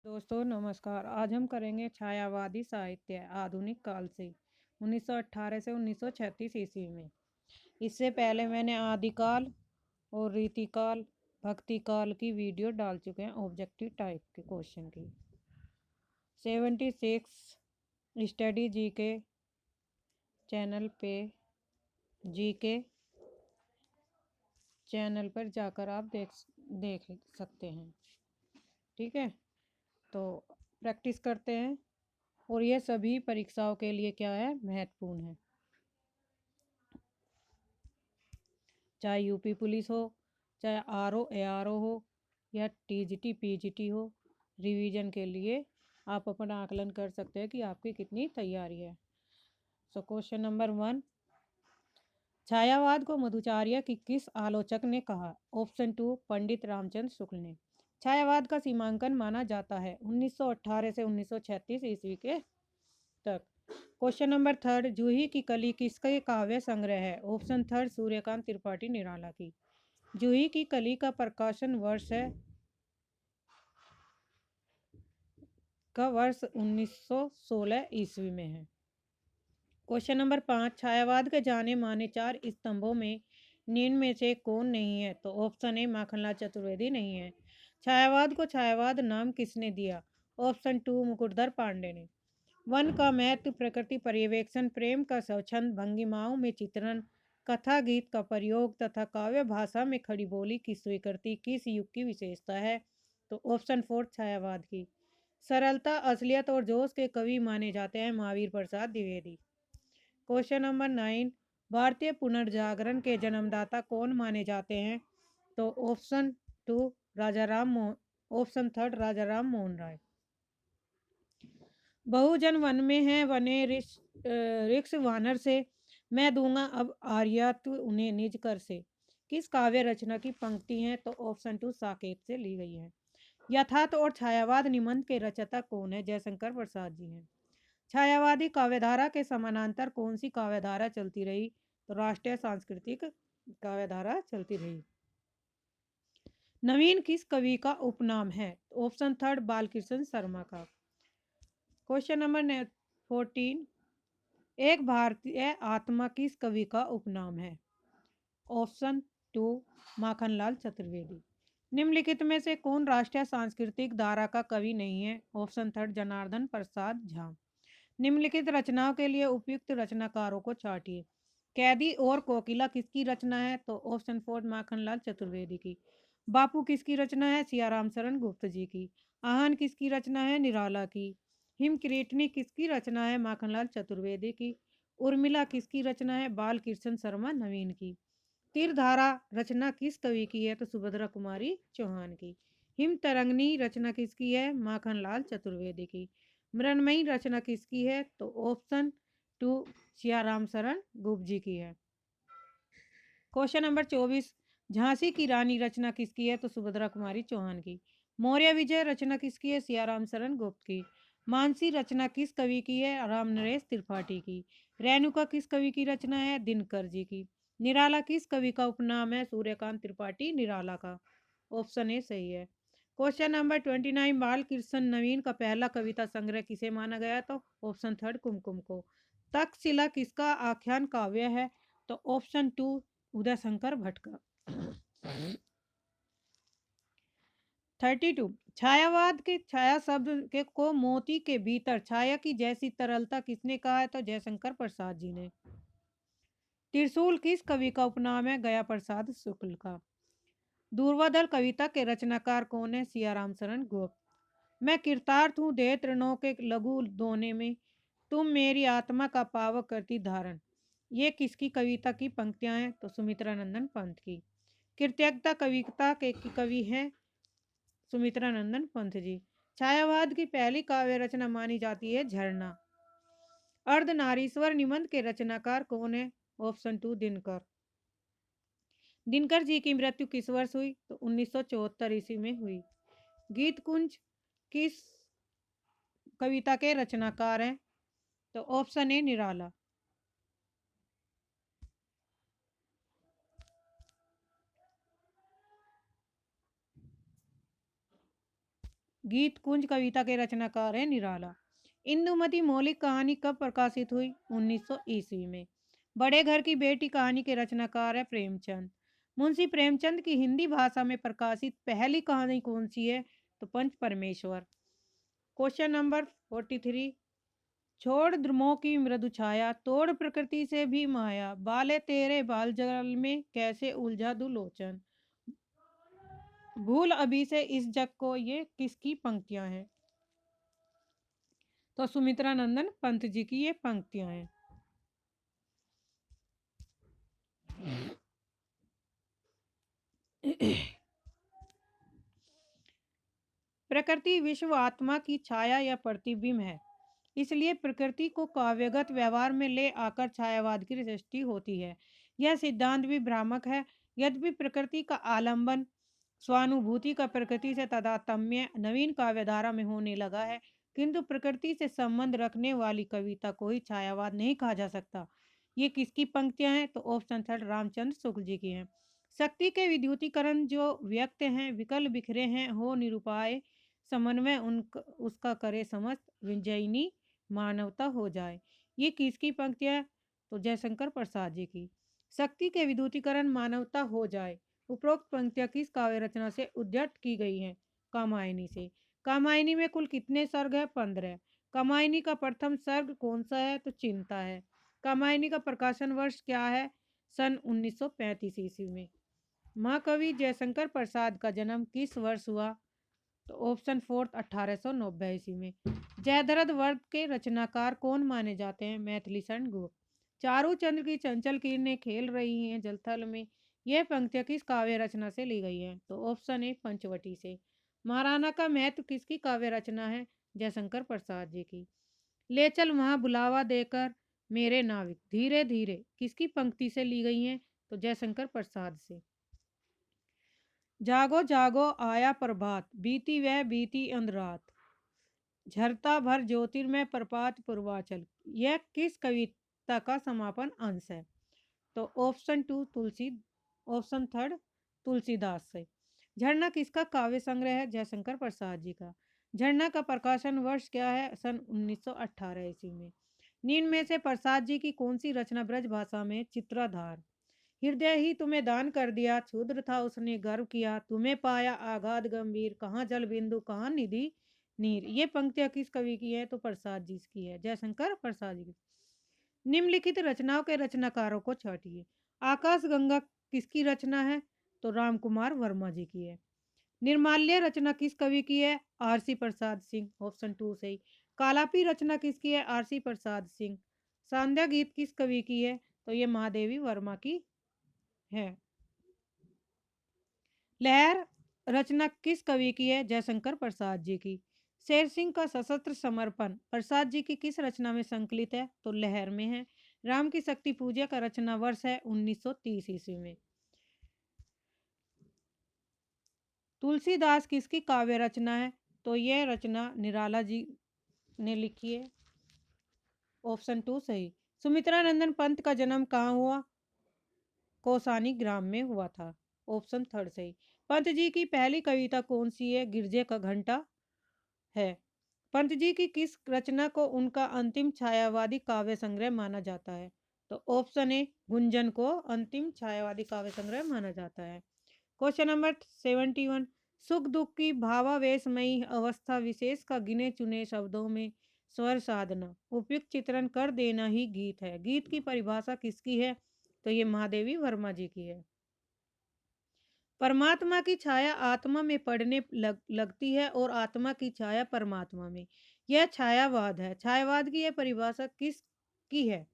दोस्तों नमस्कार। आज हम करेंगे छायावादी साहित्य आधुनिक काल से 1918 से 1936 ईस्वी में। इससे पहले मैंने आदिकाल और रीतिकाल भक्तिकाल की वीडियो डाल चुके हैं ऑब्जेक्टिव टाइप के क्वेश्चन की। 76 स्टडी जीके चैनल पे जीके चैनल पर जाकर आप देख सकते हैं। ठीक है, तो प्रैक्टिस करते हैं। और ये सभी परीक्षाओं के लिए क्या है, महत्वपूर्ण है। चाहे यूपी पुलिस हो, चाहे आरओ एआरओ हो, या टीजीटी पीजीटी हो, रिवीजन के लिए आप अपना आकलन कर सकते हैं कि आपकी कितनी तैयारी है। सो क्वेश्चन नंबर 1, छायावाद को मधुचार्य की किस आलोचक ने कहा? ऑप्शन 2, पंडित रामचंद्र शुक्ल ने। छायावाद का सीमांकन माना जाता है 1918 से 1936 ईस्वी के तक। क्वेश्चन नंबर 3, जूही की कली किसके काव्य संग्रह है? ऑप्शन 3, सूर्यकांत त्रिपाठी निराला की। जूही की कली का प्रकाशन वर्ष 1916 ईस्वी में है। क्वेश्चन नंबर 5, छायावाद के जाने माने 4 स्तंभों में निम्न में से कौन नहीं है? तो ऑप्शन ए, माखनलाल चतुर्वेदी नहीं है। छायावाद को छायावाद नाम किसने दिया? ऑप्शन 2, मुकुटधर पांडे ने। वन का महत्व, प्रकृति पर्यवेक्षण, प्रेम का स्वच्छंद, भंगिमाओं में चित्रण, कथा गीत का प्रयोग तथा काव्य भाषा में खड़ी बोली की स्वीकृति किस युग की विशेषता है? तो ऑप्शन 4, छायावाद की। सरलता, असलियत और जोश के कवि माने जाते हैं महावीर प्रसाद द्विवेदी। क्वेश्चन नंबर 9, भारतीय पुनर्जागरण के जन्मदाता कौन माने जाते हैं? तो ऑप्शन 2, ऑप्शन 3, राजा राम मोहन राय। बहुजन वन में है वने रिक्स वानर से, मैं दूंगा अब आर्यत उन्हें निज कर से। किस काव्य रचना की पंक्ति है? तो ऑप्शन 2, साकेत से ली गई है। यथार्थ और छायावाद निबंध के रचयिता कौन है? जयशंकर प्रसाद जी हैं। छायावादी काव्यधारा के समानांतर कौन सी काव्यधारा चलती रही? तो राष्ट्रीय सांस्कृतिक काव्यधारा चलती रही। नवीन किस कवि का उपनाम है? ऑप्शन 3, बालकृष्ण शर्मा का। क्वेश्चन नंबर 14, एक भारतीय आत्मा किस कवि का उपनाम है? ऑप्शन 2, माखनलाल चतुर्वेदी। निम्नलिखित में से कौन राष्ट्रीय सांस्कृतिक धारा का कवि नहीं है? ऑप्शन 3, जनार्दन प्रसाद झा। निम्नलिखित रचनाओं के लिए उपयुक्त रचनाकारों को छांटिए। कैदी और कोकिला किसकी रचना है? तो ऑप्शन 4, माखनलाल चतुर्वेदी की। बापू किसकी रचना है? सियाराम शरण गुप्त जी की। आहन किसकी रचना है? निराला की। हिमक्रीटनी किसकी रचना है? माखनलाल चतुर्वेदी की। उर्मिला किसकी रचना है? बालकृष्ण शर्मा नवीन की। तीरधारा रचना किस कवि की है? तो सुभद्रा कुमारी चौहान की। हिम तरंगनी रचना किसकी है? माखनलाल चतुर्वेदी की। मृण्मयी रचना किसकी है? तो ऑप्शन 2, सियाराम शरण गुप्त जी की है। क्वेश्चन नंबर 24, झांसी की रानी रचना किसकी है? तो सुभद्रा कुमारी चौहान की। मौर्य विजय रचना किसकी है? सियाराम शरण गुप्त की। मानसी रचना किस कवि की है? राम नरेश त्रिपाठी की। रेणुका किस कवि की रचना है? दिनकर जी की। निराला किस कवि का उपनाम है? सूर्यकांत त्रिपाठी निराला का। ऑप्शन ए सही है। क्वेश्चन नंबर 29, बाल कृष्ण नवीन का पहला कविता संग्रह किसे माना गया? तो ऑप्शन 3, कुमकुम को। तक्षशिला किसका आख्यान काव्य है? तो ऑप्शन 2, उदय शंकर भट्ट का। 32, छायावाद के छाया शब्द के को मोती के भीतर छाया की जैसी तरलता किसने कहा है? तो जयशंकर प्रसाद जी ने। त्रिशूल किस कवि का उपनाम है? गया प्रसाद शुक्ल का। दूर्वाधर कविता के रचनाकार कौन है? सियाराम शरण गुप्त। मैं कृतार्थ हूँ देह तृणों के लघु दोने में, तुम मेरी आत्मा का पावक करती धारण। ये किसकी कविता की पंक्तियां हैं? तो सुमित्रा नंदन पंत की। कृतज्ञता कविता के कवि हैं सुमित्रा नंदन पंत जी। छायावाद की पहली काव्य रचना मानी जाती है झरना। अर्धनारीश्वर निबंध के रचनाकार कौन है? ऑप्शन 2, दिनकर। दिनकर जी की मृत्यु किस वर्ष हुई? तो 1974 ईस्वी में हुई। गीत कुंज किस कविता के रचनाकार हैं? तो ऑप्शन ए, निराला। गीत कुंज कविता के रचनाकार है निराला। इंदुमती मौलिक कहानी कब प्रकाशित हुई? 1900 ईस्वी में। बड़े घर की बेटी कहानी के रचनाकार है प्रेमचंद। मुंशी प्रेमचंद की हिंदी भाषा में प्रकाशित पहली कहानी कौन सी है? तो पंच परमेश्वर। Question number 43। छोड़ ध्रुवों की मृदु छाया, तोड़ प्रकृति से भी माया, बाले तेरे बाल जल में कैसे उलझा दुलोचन, भूल अभी से इस जग को, ये किसकी पंक्तियां हैं? तो सुमित्रा नंदन पंत जी की ये पंक्तियां हैं। प्रकृति विश्व आत्मा की छाया या प्रतिबिंब है, इसलिए प्रकृति को काव्यगत व्यवहार में ले आकर छायावाद की सृष्टि होती है। यह सिद्धांत भी भ्रामक है। यद्यपि प्रकृति का आलंबन स्वानुभूति का प्रकृति से तादात्म्य नवीन काव्यधारा में होने लगा है, किंतु प्रकृति से संबंध रखने वाली कविता को ही छायावाद नहीं कहा जा सकता। ये किसकी पंक्तियां हैं? तो ऑप्शन थर्ड रामचंद्र शुक्ल जी की हैं। शक्ति के विद्युतीकरण जो व्यक्त हैं, विकल बिखरे हैं, हो निरुपाय समन्वय उसका करे समस्त विजयिनी मानवता हो जाए। ये किसकी पंक्तियां हैं? तो जयशंकर प्रसाद जी की। शक्ति के विद्युतीकरण मानवता हो जाए, उपरोक्त पंक्तियां किस काव्य रचना से उद्धृत की गई हैं? कामायनी से। कामायनी में कुल कितने सर्ग है? 15। कामायनी का प्रथम सर्ग कौन सा है? तो चिंता है। कामायनी का प्रकाशन वर्ष क्या है? सन 1935 ईस्वी में। महाकवि जयशंकर प्रसाद का जन्म किस वर्ष हुआ? तो ऑप्शन फोर्थ 1890 ईस्वी में। जयद्रथ वर्ग के रचनाकार कौन माने जाते हैं? मैथिली शरण गुप्त। चारू चंद्र की चंचल किरणें खेल रही हैं जलथल में, यह पंक्तियां किस काव्य रचना से ली गई हैं? तो ऑप्शन ए पंचवटी से। महाराणा का महत्व किसकी काव्य रचना है? जयशंकर प्रसाद जी की। ले चल वहां बुलावा देकर मेरे नाविक धीरे धीरे किसकी पंक्ति से ली गई हैं? तो जयशंकर प्रसाद से। जागो जागो आया प्रभात, बीती वह बीती अंधरात, झरता भर ज्योतिर्मय प्रपात पूर्वाचल, यह किस कविता का समापन अंश है? तो option two option third Tulsidas से। झरना किसका काव्य संग्रह है? जयशंकर प्रसाद जी का। झरना का प्रकाशन वर्ष क्या है? सन 1918 ईस्वी में। निम्न में से प्रसाद जी की कौन सी रचना ब्रज भाषा में? चित्राधार। हृदय ही तुम्हें दान कर दिया, क्षुद्र था उसने गर्व किया, तुम्हें पाया आगाध गंभीर, कहाँ जल बिंदु कहाँ निधि नीर। ये पंक्तियां किस कवि की है? तो प्रसाद जी की है, जयशंकर प्रसाद जी की। निम्नलिखित रचनाओं के रचनाकारों को छांटिए। आकाश गंगा किसकी रचना है? तो राम कुमार वर्मा जी की है। निर्माल्य रचना किस कवि की है? आरसी प्रसाद सिंह, ऑप्शन टू सही। कालापी रचना किसकी है? आरसी प्रसाद सिंह। सांध्या गीत किस कवि की है? तो ये महादेवी वर्मा की है। लहर रचना किस कवि की है? जयशंकर प्रसाद जी की। शेर सिंह का सशस्त्र समर्पण प्रसाद जी की किस रचना में संकलित है? तो लहर में है। राम की शक्ति पूजा का रचना वर्ष है 1930 ईस्वी में। तुलसीदास किसकी काव्य रचना है? तो यह रचना निराला जी ने लिखी है, ऑप्शन टू सही। सुमित्रा नंदन पंत का जन्म कहाँ हुआ? कौसानी ग्राम में हुआ था, ऑप्शन थर्ड सही। पंत जी की पहली कविता कौन सी है? गिरजे का घंटा है। पंत जी की किस रचना को उनका अंतिम छायावादी काव्य संग्रह माना जाता है? तो ऑप्शन ए गुंजन को अंतिम छायावादी काव्य संग्रह माना जाता है। Question number 71। सुख दुख की भावावेशमयी अवस्था विशेष का गिने चुने शब्दों में स्वर साधना उपयुक्त चित्रण कर देना ही गीत है। गीत की परिभाषा किसकी है? तो ये महादेवी वर्मा जी की है। परमात्मा की छाया आत्मा में पड़ने लगती है और आत्मा की छाया परमात्मा में, यह छायावाद है। छायावाद की यह परिभाषा किस की है?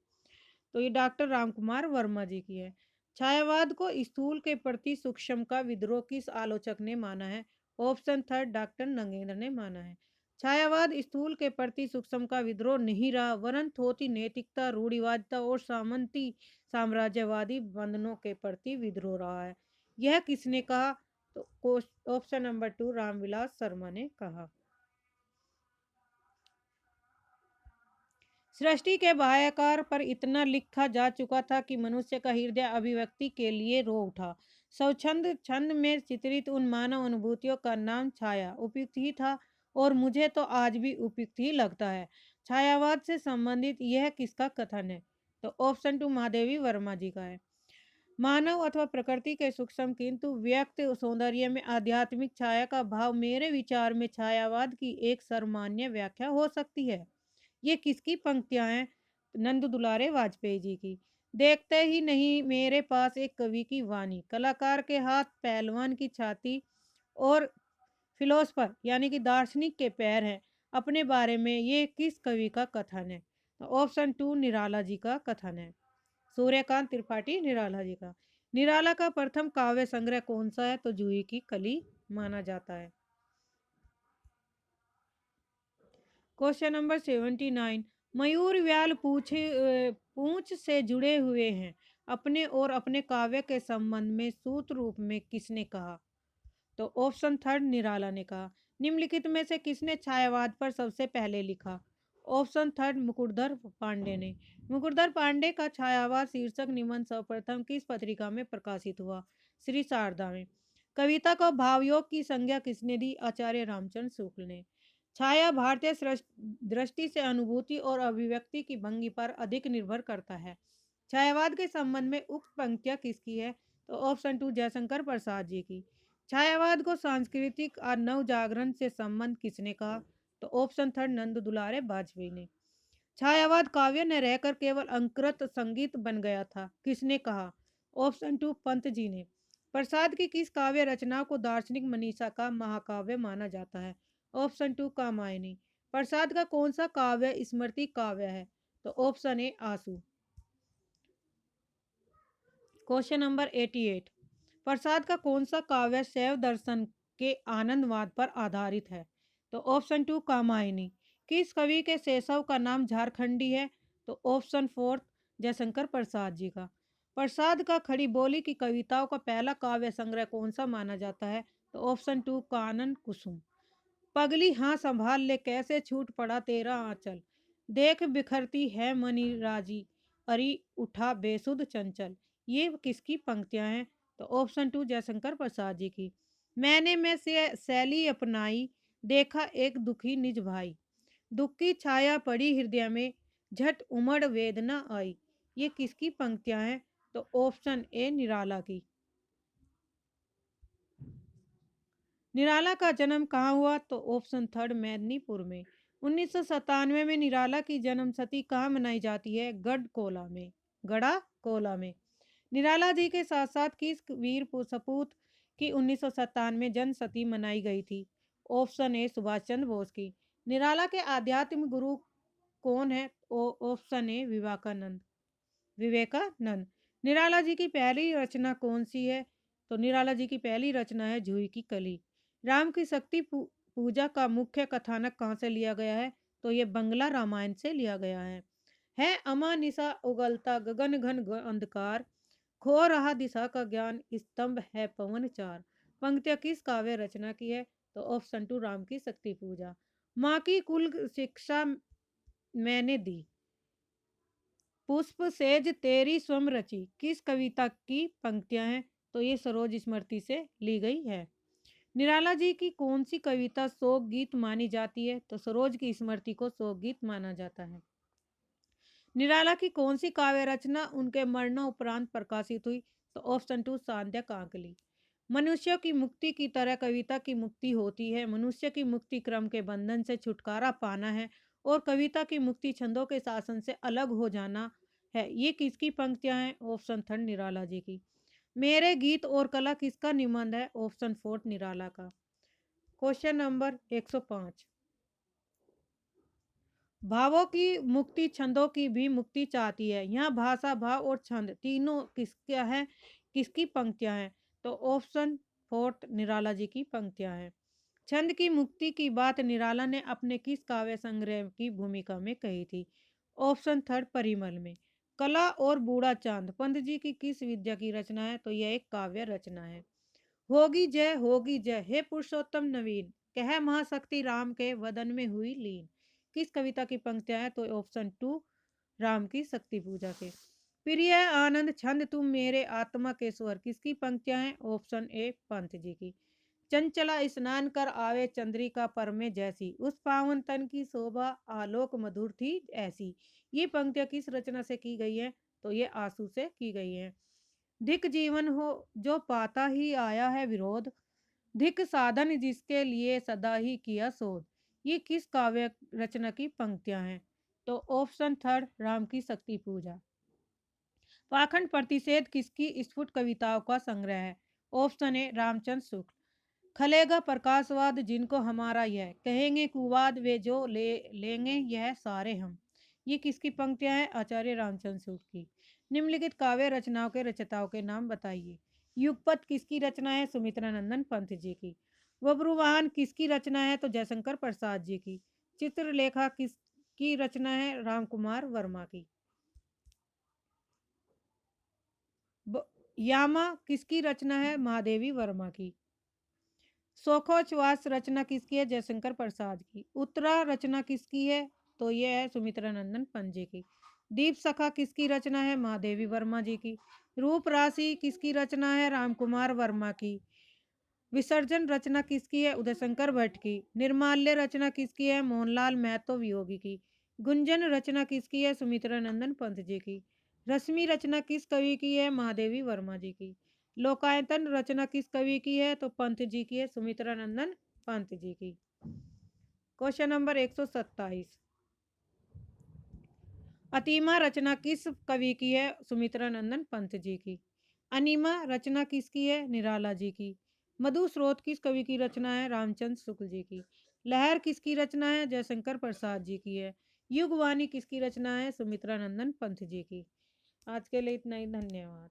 तो ये डॉक्टर रामकुमार वर्मा जी की है। छायावाद को स्थूल के प्रति सूक्ष्म का विद्रोह किस आलोचक ने माना है? ऑप्शन थर्ड डॉक्टर नंगेंद्र ने माना है। छायावाद स्थूल के प्रति सूक्ष्म का विद्रोह नहीं रहा, वरन थोथी नैतिकता, रूढ़िवादिता और सामंती साम्राज्यवादी बंधनों के प्रति विद्रोह रहा है। यह किसने कहा? तो option number two Ramvilas Sharma ने कहा। सृष्टि के बाह्यकार पर इतना लिखा जा चुका था कि मनुष्य का हृदय अभिव्यक्ति के लिए रो उठा। स्वच्छंद छंद में चित्रित उन मानव अनुभूतियों का नाम छाया उपयुक्त ही था। और मुझे तो आज भी उपयुक्त ही लगता है। छायावाद से संबंधित यह किसका कथन है? तो ऑप्शन 2 महादेवी वर्मा जी का है। मानव अथवा प्रकृति के सूक्ष्म किंतु व्यक्त सौंदर्य में आध्यात्मिक छाया का भाव मेरे विचार में छायावाद की एक सर्वमान्य व्याख्या हो सकती है। ये किसकी पंक्तियां हैं? नंद दुलारे वाजपेयी जी की। देखते ही नहीं मेरे पास एक कवि की वाणी, कलाकार के हाथ, पहलवान की छाती और फिलोसफर यानी कि दार्शनिक के पैर हैं। अपने बारे में ये किस कवि का कथन है? तो ऑप्शन 2 निराला जी का कथन है। सूर्यकांत त्रिपाठी निराला जी का। निराला का प्रथम काव्य संग्रह कौन सा है? तो जूही की कली माना जाता है। Question number 79। मयूर व्याल पूंछ से जुड़े हुए हैं। अपने और अपने काव्य के संबंध में सूत्र रूप में किसने कहा? तो ऑप्शन थर्ड निराला ने कहा। निम्नलिखित में से किसने छायावाद पर सबसे पहले लिखा? ऑप्शन थर्ड मुकुटधर पांडे ने। मुकुटधर पांडे का छायावाद शीर्षक निबंध सर्वप्रथम किस पत्रिका में प्रकाशित हुआ? श्री शारदा में। कविता को भावयोग की संज्ञा किसने दी? आचार्य रामचंद्र शुक्ल ने। छाया भारतीय दृष्टि से अनुभूति और अभिव्यक्ति की भंगी पर अधिक निर्भर करता है। छायावाद के संबंध में उक्त पंक्तियां किसकी है? तो ऑप्शन 2 जयशंकर प्रसाद जी की। छायावाद को सांस्कृतिक और नव जागरण से संबंध किसने कहा? तो ऑप्शन थर्ड नंद दुलारे वाजपेयी ने। छायावाद काव्य न रहकर केवल अंकृत संगीत बन गया था, किसने कहा? ऑप्शन 2 पंत जी ने। प्रसाद की किस काव्य रचना को दार्शनिक मनीषा का महाकाव्य माना जाता है? ऑप्शन 2 कामायनी। प्रसाद का कौन सा काव्य स्मृति काव्य है? तो ऑप्शन ए आंसू। Question number 88। प्रसाद का कौन सा काव्य शैव दर्शन के आनंदवाद पर आधारित है? तो ऑप्शन 2 कामायनी। किस कवि के शेषव का नाम झारखंडी है? तो ऑप्शन 4 जयशंकर प्रसाद जी का। प्रसाद का खड़ी बोली की कविताओं का पहला काव्य संग्रह कौन सा माना जाता है? तो ऑप्शन 2 कानन कुसुम। पगली हाँ संभाल ले कैसे छूट पड़ा तेरा आंचल, देख बिखरती है मनी राजी, अरी उठा बेसुध चंचल। ये किसकी पंक्तियां हैं? तो ऑप्शन 2 जयशंकर प्रसाद जी की। मैंने में से शैली अपनाई, देखा एक दुखी निज भाई, दुख की छाया पड़ी हृदय में, झट उमड़ वेदना आई। ये किसकी पंक्तियां हैं? तो ऑप्शन ए निराला की। निराला का जन्म कहाँ हुआ? तो ऑप्शन थर्ड मेदिनीपुर में। 1997 में निराला की जन्म शती कहाँ मनाई जाती है? गढ़कोला में। गढ़ा कोला में। निराला जी के साथ साथ किस वीर सपूत की 1997 में जन्म शती मनाई गई थी? ऑप्शन ए सुभाष चंद्र बोस की। निराला के आध्यात्मिक गुरु कौन है? Option A Vivekananda. विवेकानंद। निराला जी की पहली रचना कौन सी है? तो निराला जी की पहली रचना है जूही की कली। राम की शक्ति पूजा का मुख्य कथानक कहाँ से लिया गया है? तो ये बंगला रामायण से लिया गया है अमा निशा उगलता गगन घन अंधकार, खो रहा दिशा का ज्ञान, स्तंभ है पवन चार। पंक्तियां किस काव्य रचना की है? तो ऑप्शन 2 राम की शक्ति पूजा। माँ की कुल शिक्षा मैंने दी, पुष्प सेज तेरी स्वम रची। किस कविता की पंक्तियां हैं? तो ये सरोज स्मृति से ली गई है। निराला जी की कौन सी कविता शोक गीत मानी जाती है? तो सरोज की स्मृति को शोक गीत माना जाता है। निराला की कौन सी काव्य रचना उनके मरणोपरांत प्रकाशित हुई? तो ऑप्शन 2 सांध्या कांकली। मनुष्य की मुक्ति की तरह कविता की मुक्ति होती है। मनुष्य की मुक्ति क्रम के बंधन से छुटकारा पाना है और कविता की मुक्ति छंदों के शासन से अलग हो जाना है। ये किसकी पंक्तियां हैं? ऑप्शन थर्ड निराला जी की। मेरे गीत और कला किसका निबंध है? ऑप्शन फोर्थ निराला का। Question number 105। भावों की मुक्ति छंदों की भी मुक्ति चाहती है। यहाँ भाषा भाव और छंद तीनों किसका है? किसकी पंक्तियां हैं? तो ऑप्शन फोर्थ निराला जी की पंक्तियां हैं। छंद की मुक्ति की बात निराला ने अपने किस काव्य संग्रह की भूमिका में कही थी? ऑप्शन थर्ड परिमल में। कला और बूढ़ा चांद पंत जी की किस विद्या की रचना है? तो यह एक काव्य रचना है। होगी जय हे पुरुषोत्तम नवीन, कह महाशक्ति राम के वदन में हुई लीन। किस कविता की पंक्तियां हैं? तो ऑप्शन 2 राम की शक्ति पूजा के। प्रिय आनंद छंद तुम मेरे आत्मा के स्वर किसकी पंक्तियां हैं? ऑप्शन ए पंत जी की। चंचला स्नान कर आवे चंद्रिका पर में जैसी, उस पावन तन की शोभा आलोक मधुर थी ऐसी। ये पंक्तियां किस रचना से की गई है? तो ये आंसू से की गई है। धिक जीवन हो जो पाता ही आया है विरोध, धिक साधन जिसके लिए सदा ही किया शोध। ये किस काव्य रचना की पंक्तियां हैं? तो ऑप्शन थर्ड राम की शक्ति पूजा। पाखंड प्रतिषेध किसकी स्फुट कविताओं का संग्रह है? ऑप्शन ए रामचंद्र शुक्ल। खलेगा प्रकाशवाद जिनको हमारा यह, कहेंगे कुवाद वे जो लेंगे यह सारे हम। ये किसकी पंक्तियां हैं? आचार्य रामचंद्र सूत की। निम्नलिखित काव्य रचनाओं के रचयिताओं के नाम बताइए। युगपत किसकी रचना है? सुमित्रा नंदन पंत जी की। बब्रुवाहन किसकी रचना है? तो जयशंकर प्रसाद जी की। चित्रलेखा किसकी रचना है? रामकुमार वर्मा की। यामा किसकी रचना है? महादेवी वर्मा की। शोकोच्छ्वास रचना किसकी है? जयशंकर प्रसाद की। उत्तरा रचना किसकी है? तो ये है सुमित्रा नंदन पंत जी की। दीप सखा किसकी रचना है? महादेवी वर्मा जी की। रूप राशि किसकी रचना है? रामकुमार वर्मा की। विसर्जन रचना किसकी है? उदयशंकर भट्ट की। निर्माल्य रचना किसकी है? मोहनलाल महतो वियोगी की। गुंजन रचना किसकी है? सुमित्रा नंदन पंत जी की। रश्मि रचना किस कवि की है? महादेवी वर्मा जी की। लोकायतन रचना किस कवि की है? तो पंत जी की है, सुमित्रा नंदन पंत जी की। Question number 127। अतीमा रचना किस कवि की है? सुमित्रा नंदन पंत जी की। अनीमा रचना किसकी है? निराला जी की। मधु स्रोत किस कवि की रचना है? रामचंद्र शुक्ल जी की। लहर किसकी रचना है? जयशंकर प्रसाद जी की है। युगवाणी किसकी रचना है? सुमित्रा नंदन पंत जी की। आज के लिए इतना ही, धन्यवाद।